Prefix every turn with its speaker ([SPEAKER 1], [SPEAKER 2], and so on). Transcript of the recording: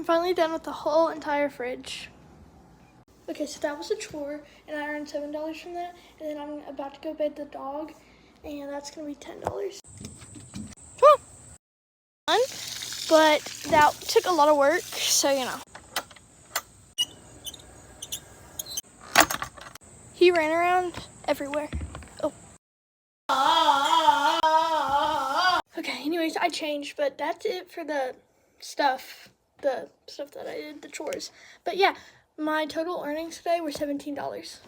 [SPEAKER 1] I'm finally done with the whole entire fridge. Okay, so that was a chore, and I earned $7 from that, and then I'm about to go bed the dog, and that's gonna be $10. Fun, but that took a lot of work, so you know. He ran around everywhere. Oh. Okay, anyways, I changed, but that's it for the stuff that I did, the chores. But yeah, my total earnings today were $17.